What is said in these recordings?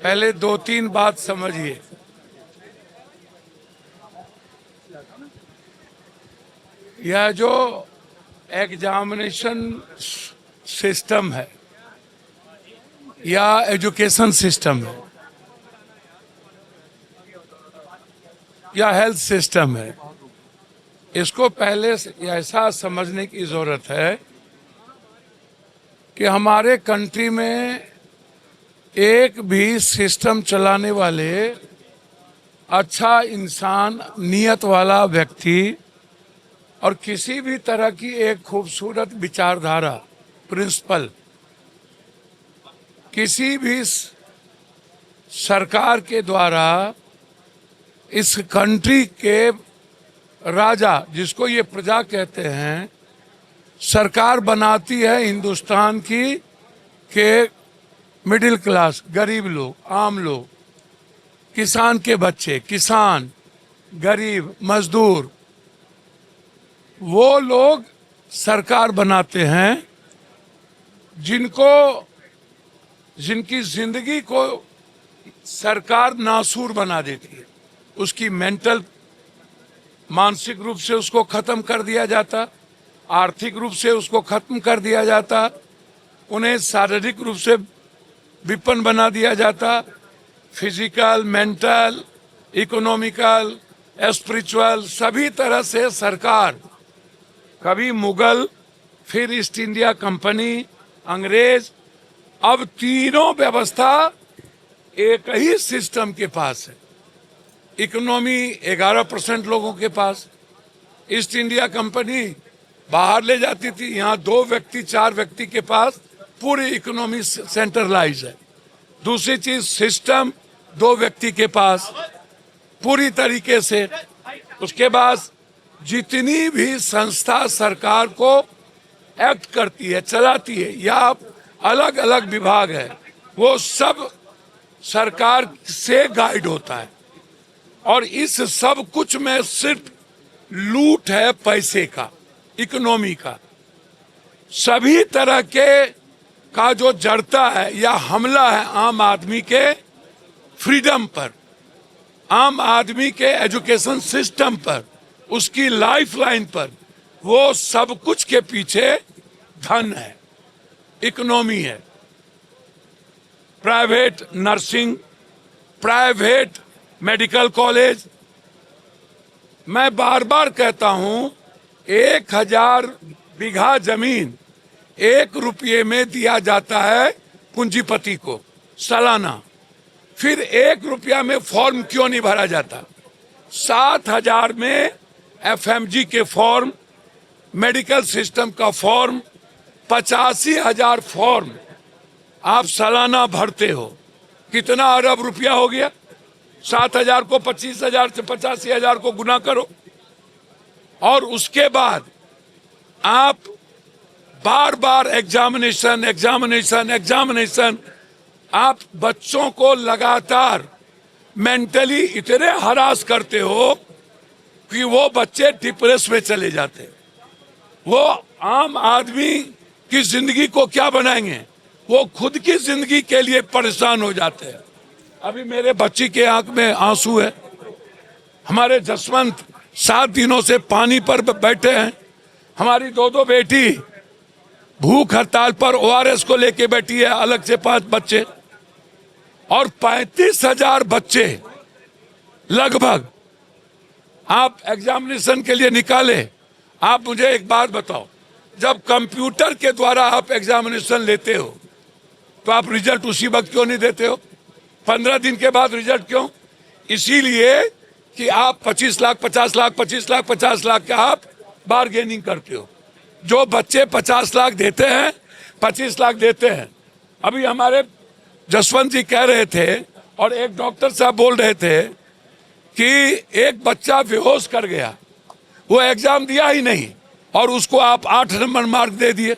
पहले दो तीन बात समझिए। यह जो एग्जामिनेशन सिस्टम है या एजुकेशन सिस्टम है या हेल्थ सिस्टम है, इसको पहले से ऐसा समझने की जरूरत है कि हमारे कंट्री में एक भी सिस्टम चलाने वाले अच्छा इंसान, नियत वाला व्यक्ति और किसी भी तरह की एक खूबसूरत विचारधारा, प्रिंसिपल किसी भी सरकार के द्वारा इस कंट्री के राजा, जिसको ये प्रजा कहते हैं, सरकार बनाती है हिंदुस्तान की के मिडिल क्लास, गरीब लोग, आम लोग, किसान के बच्चे, किसान, गरीब, मजदूर, वो लोग सरकार बनाते हैं जिनकी जिंदगी को सरकार नासूर बना देती है। उसकी मेंटल, मानसिक रूप से उसको खत्म कर दिया जाता, आर्थिक रूप से उसको खत्म कर दिया जाता, उन्हें शारीरिक रूप से विपन्न बना दिया जाता, फिजिकल, मेंटल, इकोनॉमिकल, स्पिरिचुअल, सभी तरह से सरकार, कभी मुगल, फिर ईस्ट इंडिया कंपनी, अंग्रेज, अब तीनों व्यवस्था एक ही सिस्टम के पास है। इकोनॉमी 11% लोगों के पास, ईस्ट इंडिया कंपनी बाहर ले जाती थी, यहाँ 2 व्यक्ति 4 व्यक्ति के पास पूरी इकोनॉमी सेंट्रलाइज है। दूसरी चीज, सिस्टम 2 व्यक्ति के पास पूरी तरीके से। उसके बाद जितनी भी संस्था सरकार को एक्ट करती है, चलाती है, या अलग अलग विभाग है, वो सब सरकार से गाइड होता है। और इस सब कुछ में सिर्फ लूट है पैसे का, इकोनॉमी का। सभी तरह के का जो जड़ता है या हमला है आम आदमी के फ्रीडम पर, आम आदमी के एजुकेशन सिस्टम पर, उसकी लाइफलाइन पर, वो सब कुछ के पीछे धन है, इकोनॉमी है। Private nursing, private medical college. मैं बार बार कहता हूं, 1000 बीघा जमीन 1 रुपये में दिया जाता है पूंजीपति को सालाना। फिर 1 रुपया में फॉर्म क्यों नहीं भरा जाता? 7000 में एफएमजी के फॉर्म, मेडिकल सिस्टम का फॉर्म, 85,000 फॉर्म आप सालाना भरते हो। कितना अरब रुपया हो गया? 7,000 को 25,000 से 85,000 को गुना करो। और उसके बाद आप बार बार एग्जामिनेशन, आप बच्चों को लगातार मेंटली इतने हरास करते हो कि वो बच्चे डिप्रेस में चले जाते हैं। वो आम आदमी की जिंदगी को क्या बनाएंगे? वो खुद की जिंदगी के लिए परेशान हो जाते हैं। अभी मेरे बच्ची के आंख में आंसू है। हमारे जसवंत 7 दिनों से पानी पर बैठे हैं। हमारी 2 बेटी भूख हड़ताल पर ओआरएस को लेके बैठी है, अलग से 5 बच्चे, और 35,000 बच्चे लगभग आप एग्जामिनेशन के लिए निकाले। आप मुझे एक बात बताओ, जब कंप्यूटर के द्वारा आप एग्जामिनेशन लेते हो तो आप रिजल्ट उसी वक्त क्यों नहीं देते हो? 15 दिन के बाद रिजल्ट क्यों? इसीलिए कि आप 25 लाख, 50 लाख, 25 लाख, 50 लाख का आप बार्गेनिंग करते हो। जो बच्चे 50 लाख देते हैं, 25 लाख देते हैं। अभी हमारे जसवंत जी कह रहे थे और एक डॉक्टर साहब बोल रहे थे कि एक बच्चा बेहोश कर गया, वो एग्जाम दिया ही नहीं और उसको आप 8 नंबर मार्क दे दिए।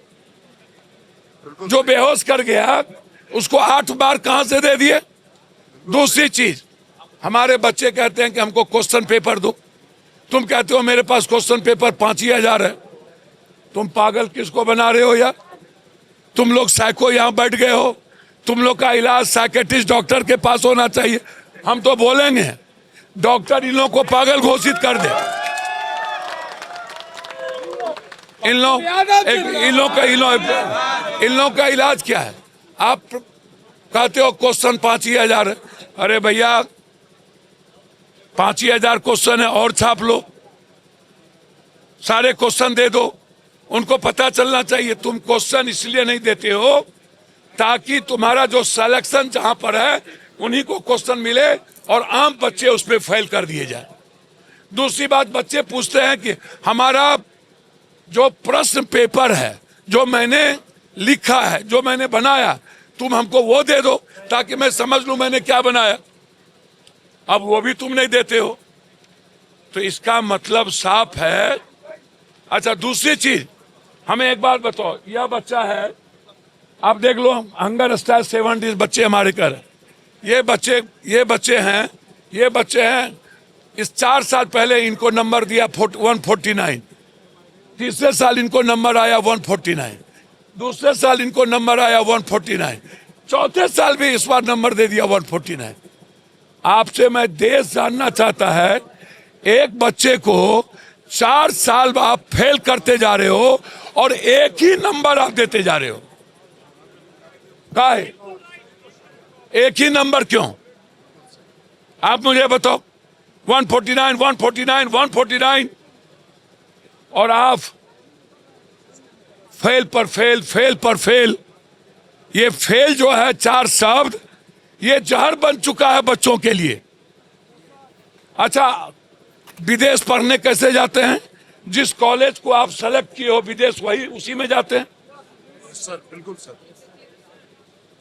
जो बेहोश कर गया उसको 8 बार कहां से दे दिए? दूसरी चीज, हमारे बच्चे कहते हैं कि हमको क्वेश्चन पेपर दो। तुम कहते हो मेरे पास क्वेश्चन पेपर 5,000 है। तुम पागल किसको बना रहे हो यार? तुम लोग साइको यहां बैठ गए हो, तुम लोग का इलाज साइकेट्रिस्ट डॉक्टर के पास होना चाहिए। हम तो बोलेंगे डॉक्टर इन लोगों को पागल घोषित कर दे। इन लोग का इलाज क्या है? आप कहते हो क्वेश्चन 5,000। अरे भैया 5,000 क्वेश्चन है और छाप लो, सारे क्वेश्चन दे दो। उनको पता चलना चाहिए तुम क्वेश्चन इसलिए नहीं देते हो ताकि तुम्हारा जो सिलेक्शन जहां पर है उन्हीं को क्वेश्चन मिले और आम बच्चे उस पर फेल कर दिए जाए। दूसरी बात, बच्चे पूछते हैं कि हमारा जो प्रश्न पेपर है, जो मैंने लिखा है, जो मैंने बनाया, तुम हमको वो दे दो ताकि मैं समझ लूं मैंने क्या बनाया। अब वो भी तुम नहीं देते हो, तो इसका मतलब साफ है। अच्छा, दूसरी चीज हमें एक बात बताओ, यह बच्चा है, आप देख लो, हंगर स्टाइल 70 बच्चे हमारे घर, ये बच्चे हैं। इस 4 साल पहले इनको नंबर दिया 149, तीसरे साल इनको नंबर आया 149, दूसरे साल इनको नंबर आया 149, चौथे साल भी इस बार नंबर दे दिया 149। आपसे मैं देश जानना चाहता है, एक बच्चे को 4 साल आप फेल करते जा रहे हो और एक ही नंबर आप देते जा रहे हो। काहे? एक ही नंबर क्यों? आप मुझे बताओ। 149, 149, 149 और आप फेल पर फेल। ये फेल जो है 4 शब्द, ये जहर बन चुका है बच्चों के लिए। अच्छा, विदेश पढ़ने कैसे जाते हैं? जिस कॉलेज को आप सेलेक्ट किए हो विदेश, वही उसी में जाते हैं। सर बिल्कुल सर।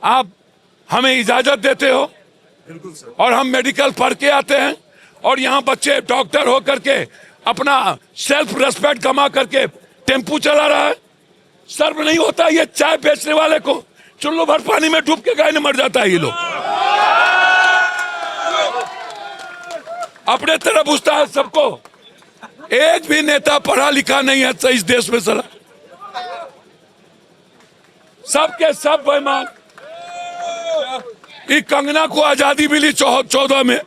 आप हमें इजाजत देते हो? बिल्कुल सर। और हम मेडिकल पढ़ के आते हैं और यहाँ बच्चे डॉक्टर हो करके अपना सेल्फ रेस्पेक्ट कमा करके टेम्पू चला रहा है। सर्व नहीं होता ये चाय बेचने वाले को, चुल्लू भर पानी में डूब के गाय मर जाता है ये लोग। अपने तरफ पूछता है सबको। एक भी नेता पढ़ा लिखा नहीं है इस देश में सला, सबके सब बेईमान। ये कंगना को आजादी मिली 14 में,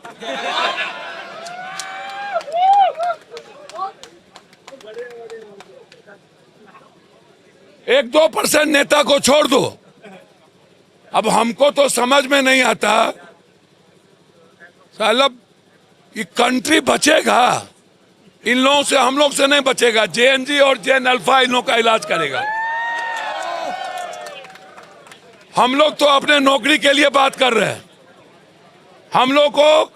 एक 2% नेता को छोड़ दो। अब हमको तो समझ में नहीं आता सालब, ये कंट्री बचेगा इन लोगों से, हम लोग से नहीं बचेगा। जेएनजी और जेएन अल्फा इन लोगों का इलाज करेगा। हम लोग तो अपने नौकरी के लिए बात कर रहे हैं। हम लोग को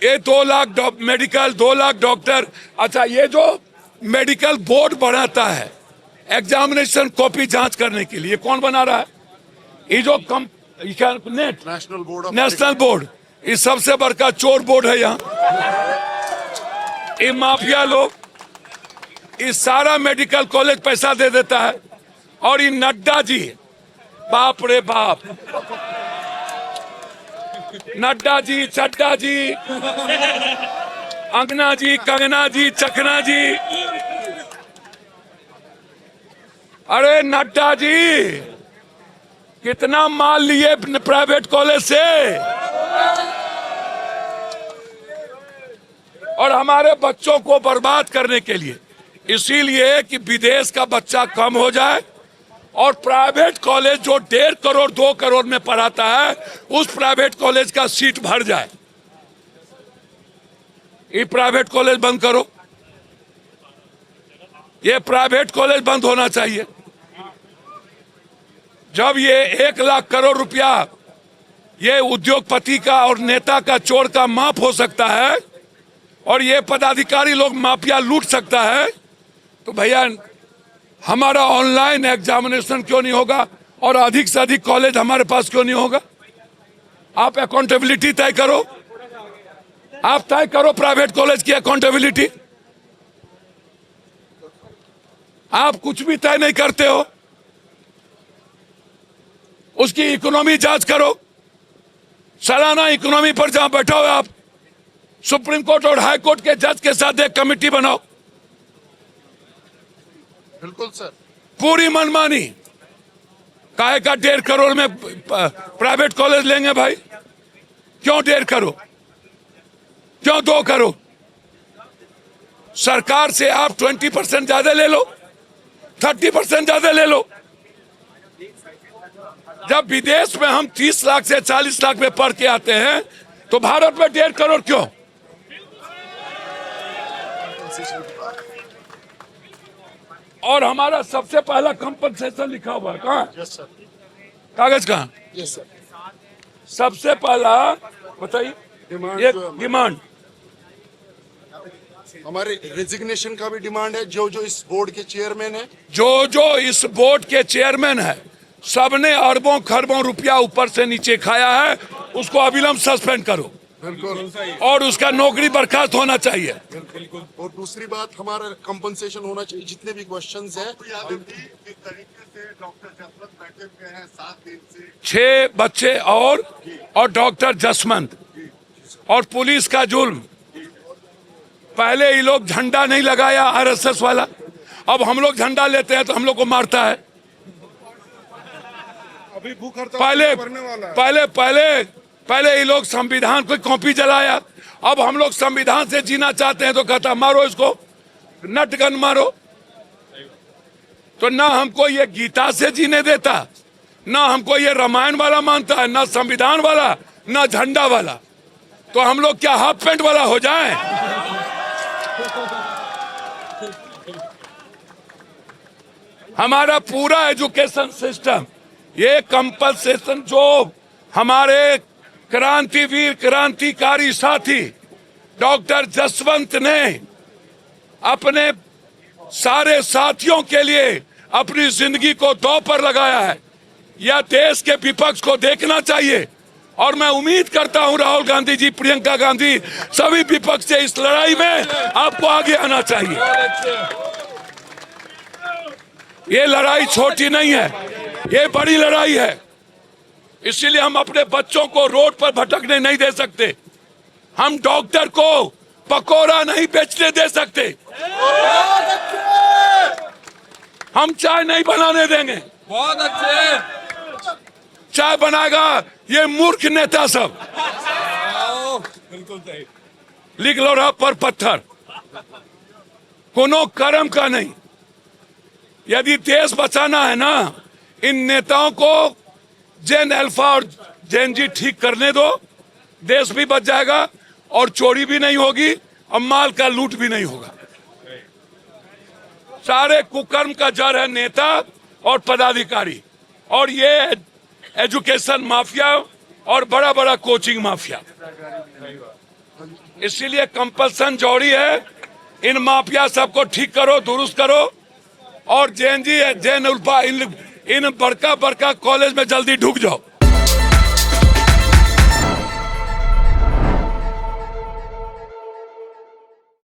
ये 2 लाख मेडिकल, 2 लाख डॉक्टर। अच्छा, ये जो मेडिकल बोर्ड बनाता है एग्जामिनेशन कॉपी जांच करने के लिए, कौन बना रहा है? ये जो नेशनल बोर्ड, ये सबसे बड़का चोर बोर्ड है यहाँ। ये माफिया लोग इस सारा मेडिकल कॉलेज पैसा दे देता है। और ये नड्डा जी, बाप रे बाप, नड्डा जी, चड्डा जी, अंगना जी, कंगना जी, चकना जी। अरे नड्डा जी कितना माल लिए प्राइवेट कॉलेज से, और हमारे बच्चों को बर्बाद करने के लिए। इसीलिए कि विदेश का बच्चा कम हो जाए और प्राइवेट कॉलेज जो 1.5 करोड़ 2 करोड़ में पढ़ाता है उस प्राइवेट कॉलेज का सीट भर जाए। ये प्राइवेट कॉलेज बंद करो, ये प्राइवेट कॉलेज बंद होना चाहिए। जब ये 1 लाख करोड़ रुपया ये उद्योगपति का और नेता का चोर का माफ हो सकता है और ये पदाधिकारी लोग माफिया लूट सकता है, तो भैया हमारा ऑनलाइन एग्जामिनेशन क्यों नहीं होगा और अधिक से अधिक कॉलेज हमारे पास क्यों नहीं होगा? आप अकाउंटेबिलिटी तय करो, आप तय करो प्राइवेट कॉलेज की अकाउंटेबिलिटी। आप कुछ भी तय नहीं करते हो, उसकी इकोनॉमी जांच करो। सालाना इकोनॉमी पर जहां बैठा हो आप, सुप्रीम कोर्ट और हाई कोर्ट के जज के साथ एक कमेटी बनाओ। बिल्कुल सर। पूरी मनमानी, काहे का 1.5 करोड़ में प्राइवेट कॉलेज लेंगे भाई? क्यों 1.5 करोड़? क्यों 2 करोड़? सरकार से आप 20% ज्यादा ले लो, 30% ज्यादा ले लो। जब विदेश में हम 30 लाख से 40 लाख में पढ़ के आते हैं तो भारत में 1.5 करोड़ क्यों? और हमारा सबसे पहला कंपनसेशन लिखा हुआ है कहाँ? यस सर, कागज कहाँ? Yes sir. सबसे पहला बताइए डिमांड ये जो है डिमांड हमारे रेजिग्नेशन का भी डिमांड है। जो जो इस बोर्ड के चेयरमैन है, जो इस बोर्ड के चेयरमैन है सबने अरबों खरबों रुपया ऊपर से नीचे खाया है, उसको अविलंब सस्पेंड करो बिल्कुल। और उसका नौकरी बर्खास्त होना चाहिए। बिल्कुल। और दूसरी बात, हमारा कंपनसेशन होना चाहिए। जितने भी क्वेश्चंस है, जिस तरीके से डॉक्टर जसवंत बैठे हुए हैं 7 दिन से, 6 बच्चे और डॉक्टर जसवंत और पुलिस का जुल्म। पहले ये लोग झंडा नहीं लगाया आरएसएस वाला, अब हम लोग झंडा लेते हैं तो हम लोग को मारता है। अभी भूख हड़ताल पहले करने वाला है। पहले पहले पहले ये लोग संविधान को कॉपी जलाया, अब हम लोग संविधान से जीना चाहते हैं तो कहता मारो इसको, नटगन मारो। तो ना हमको ये गीता से जीने देता, ना हमको ये रामायण वाला मानता है, ना संविधान वाला, ना झंडा वाला। तो हम लोग क्या हाफ पैंट वाला हो जाएं? हमारा पूरा एजुकेशन सिस्टम, ये कंपलसेशन जो हमारे क्रांतिवीर क्रांतिकारी साथी डॉक्टर जसवंत ने अपने सारे साथियों के लिए अपनी जिंदगी को दांव पर लगाया है, यह देश के विपक्ष को देखना चाहिए। और मैं उम्मीद करता हूं राहुल गांधी जी, प्रियंका गांधी, सभी विपक्ष से इस लड़ाई में आपको आगे आना चाहिए। ये लड़ाई छोटी नहीं है, ये बड़ी लड़ाई है। इसीलिए हम अपने बच्चों को रोड पर भटकने नहीं दे सकते, हम डॉक्टर को पकोड़ा नहीं बेचने दे सकते, हम चाय नहीं बनाने देंगे। बहुत अच्छे। चाय बनाएगा ये मूर्ख नेता सब। बिल्कुल सही। लिख लो रहा पर पत्थर, कोनो कर्म का नहीं। यदि देश बचाना है ना, इन नेताओं को जेन अल्फा और जेन जी ठीक करने दो, देश भी बच जाएगा और चोरी भी नहीं होगी और माल का लूट भी नहीं होगा। सारे कुकर्म का जड़ है नेता और पदाधिकारी, और ये एजुकेशन माफिया और बड़ा बड़ा कोचिंग माफिया। इसीलिए कंपल्सन जरूरी है, इन माफिया सबको ठीक करो, दुरुस्त करो, और जैन जी जैन उल्फा इन बड़का बड़का कॉलेज में जल्दी ढुक जाओ।